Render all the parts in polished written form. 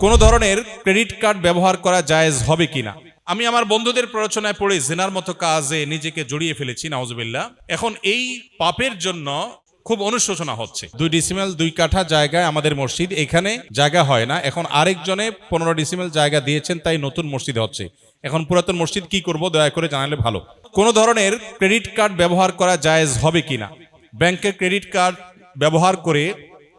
কোন ধরনের credit card ব্যবহার করা জায়েজ হবে কিনা। আমি আমার বন্ধুদের প্ররোচনায় পড়ে জিনার মতো কাজে নিজেকে জড়িয়ে ফেলেছি, নাউজুবিল্লাহ। এখন এই পাপের জন্য খুব অনুশোচনা হচ্ছে। 2 ডিসিমেল 2 কাঠা জায়গায় আমাদের মসজিদ, এখানে জায়গা হয় না। এখন আরেকজনে 15 ডিসিমেল জায়গা দিয়েছেন, তাই নতুন মসজিদ হচ্ছে। এখন পুরাতন মসজিদ কি করব, দয়া করে জানালে ভালো। কোন ধরনের ক্রেডিট কার্ড ব্যবহার করা জায়েজ হবে কিনা। ব্যাংকের ক্রেডিট কার্ড ব্যবহার করে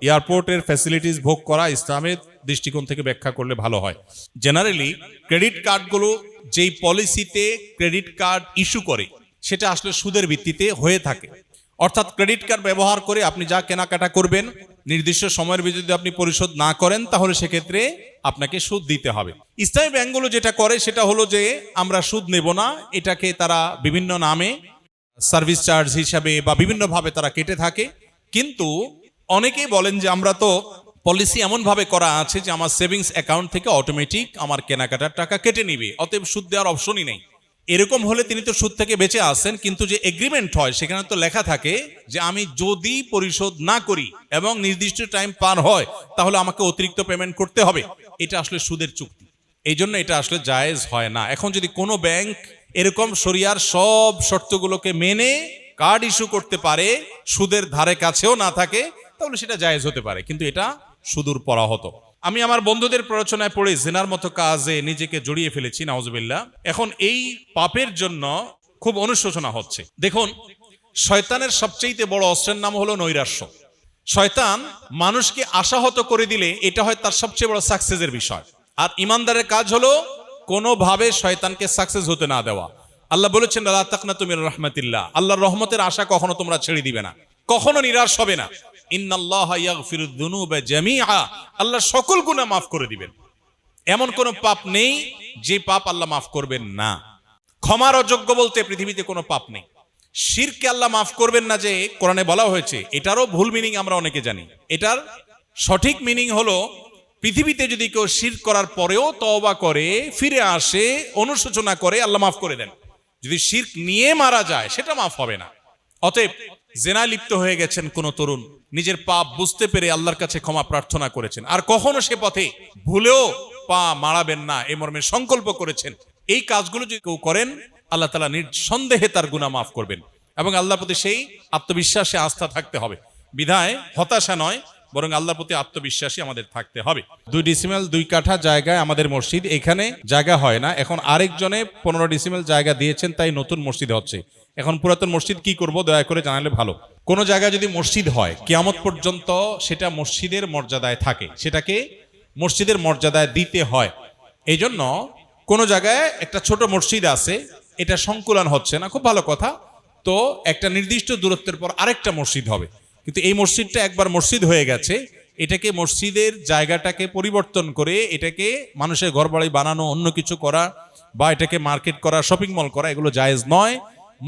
এয়ারপোর্টের ফ্যাসিলিটিস ভোগ করা ইসলামের দৃষ্টিকোণ থেকে ব্যাখ্যা করলে ভালো হয়। জেনারেলি ক্রেডিট কার্ডগুলো যেই পলিসিতে ক্রেডিট কার্ড ইস্যু করে সেটা আসলে সুদের ভিত্তিতে হয়ে থাকে। অর্থাৎ ক্রেডিট কার্ড ব্যবহার করে আপনি যা কেনাকাটা করবেন, নির্দিষ্ট সময়ের ভিতরে যদি আপনি পরিশোধ না করেন তাহলে সেক্ষেত্রে আপনাকে সুদ দিতে হবে। ইসলামী ব্যাংকগুলো যেটা করে সেটা হলো যে আমরা সুদ নেব না, এটাকে তারা বিভিন্ন নামে সার্ভিস চার্জ হিসাবে বা বিভিন্নভাবে তারা কেটে থাকে। কিন্তু অনেকেই বলেন যে আমরা তো পলিসি এমনভাবে করা আছে যে আমার সেভিংস অ্যাকাউন্ট থেকে অটোমেটিক আমার কেনাকাটার টাকা কেটে নিবে, অতএব সুদ দেওয়ার অপশনই নেই। এরকম হলে তিনি তো সুদ থেকে বেঁচে আসেন, কিন্তু যে এগ্রিমেন্ট হয় সেখানে তো লেখা থাকে যে আমি যদি পরিশোধ না করি এবং নির্দিষ্ট টাইম পার হয় তাহলে আমাকে অতিরিক্ত পেমেন্ট করতে হবে। এটা আসলে সুদের চুক্তি, এই জন্য এটা আসলে জায়েজ হয় না। এখন যদি কোনো ব্যাংক এরকম শরিয়ার সব শর্তগুলোকে মেনে কার্ড ইস্যু করতে পারে, সুদের ধারে কাছেও না থাকে, তাহলে সেটা জায়েজ হতে পারে, কিন্তু এটা সুদূর পরাহত। আমি আমার বন্ধুদের প্ররোচনায় পড়ে জিনার মতো কাজে নিজেকে জড়িয়ে ফেলেছি, নাউজুবিল্লাহ। এখন এই পাপের জন্য খুব অনুশোচনা হচ্ছে। দেখুন, শয়তানের সবচেয়ে বড় অস্ত্রের নাম হলো নৈরাশ্য। শয়তান মানুষকে আশাহত করে দিলে এটা হয় তার সবচেয়ে বড় সাকসেসের বিষয়। আর ইমানদারের কাজ হলো কোনোভাবে শয়তানকে সাকসেস হতে না দেওয়া। আল্লাহ বলেছেন লা তাকনাতু মির রাহমাতিল্লাহ, আল্লাহর রহমতের আশা কখনো তোমরা ছেড়ে দিবে না, কখনো নিরাশ হবে না। ইন্নাল্লাহা ইয়াগফিরুয যুনুবা জামিআ, আল্লাহ সকল গুনাহ মাফ করে দিবেন। এমন কোন পাপ নেই যে পাপ আল্লাহ মাফ করবেন না। ক্ষমার অযোগ্য বলতে পৃথিবীতে কোনো পাপ নেই। শিরকে আল্লাহ মাফ করবেন না যে কোরআনে বলা হয়েছে, এটারও ভুল মিনিং আমরা অনেকে জানি। এটার সঠিক মিনিং হলো পৃথিবীতে যদি কেউ শিরক করার পরেও তওবা করে, ফিরে আসে, অনুশোচনা করে, আল্লাহ মাফ করে দেন। যদি শিরক নিয়ে মারা যায় সেটা মাফ হবে না। অতএব জেনায় লিপ্ত হয়ে গেছেন কোন তরুণ, নিজের পাপ বুঝতে পেরে আল্লাহর কাছে ক্ষমা প্রার্থনা করেছেন, আর কখনো সে পথে ভুলেও পা মারাবেন না এই মর্মে সংকল্প করেছেন, এই কাজগুলো যদি কেউ করেন আল্লাহ তাআলা নিঃসন্দেহে তার গুনাহ মাফ করবেন। এবং আল্লাহর প্রতি সেই আত্মবিশ্বাসে আস্থা থাকতে হবে। বিধায় হতাশা নয়, বরং আল্লাহর প্রতি আত্মবিশ্বাসী আমাদের থাকতে হবে। 2 ডিসিমেল 2 কাঠা জায়গায় আমাদের মসজিদ, এখানে জায়গা হয় না। এখন আরেকজনে 15 ডিসিমেল জায়গা দিয়েছেন, তাই নতুন মসজিদ হচ্ছে। এখন পুরাতন মসজিদ কি করব, দয়া করে জানালে ভালো। কোন জায়গায় যদি মসজিদ হয় কিয়ামত পর্যন্ত সেটা মসজিদের মর্যাদায় থাকে, সেটাকে মসজিদের মর্যাদায় দিতে হয়। এই জন্য কোন জায়গায় একটা ছোট মসজিদ আছে, এটা সংকুলন হচ্ছে না, খুব ভালো কথা, তো একটা নির্দিষ্ট দূরত্বের পর আরেকটা মসজিদ হবে। কিন্তু এই মসজিদটা একবার মসজিদ হয়ে গেছে, এটাকে মসজিদের জায়গাটাকে পরিবর্তন করে এটাকে মানুষের ঘরবাড়ি বানানো, অন্য কিছু করা, বা এটাকে মার্কেট করা, শপিং মল করা, এগুলো জায়েজ নয়।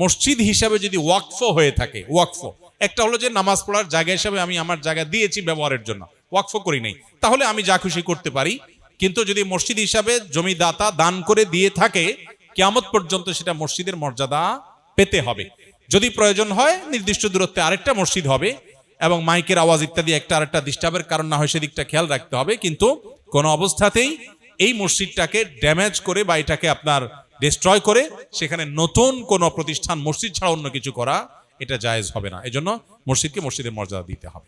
মসজিদ হিসাবে যদি ওয়াকফ হয়ে থাকে, ওয়াকফ একটা হলো যে নামাজ পড়ার জায়গা হিসাবে আমি আমার জায়গা দিয়েছি ব্যবহারের জন্য, ওয়াকফ করি নাই, তাহলে আমি যা খুশি করতে পারি। কিন্তু যদি মসজিদ হিসাবে জমিদাতা দান করে দিয়ে থাকে, কিয়ামত পর্যন্ত সেটা মসজিদের মর্যাদা পেতে হবে। যদি প্রয়োজন হয় নির্দিষ্ট দূরত্বে আরেকটা মসজিদ হবে, এবং মাইকের আওয়াজ ইত্যাদি একটা আরেকটা ডিস্টার্বের কারণ না হয় সেদিকটা খেয়াল রাখতে হবে। কিন্তু কোনো অবস্থাতেই এই মসজিদটাকে ড্যামেজ করে বা এটাকে আপনার ডিস্ট্রয় করে সেখানে নতুন কোনো প্রতিষ্ঠান মসজিদ ছাড়া অন্য কিছু করা, এটা জায়েজ হবে না। এজন্য মসজিদকে মসজিদের মর্যাদা দিতে হবে।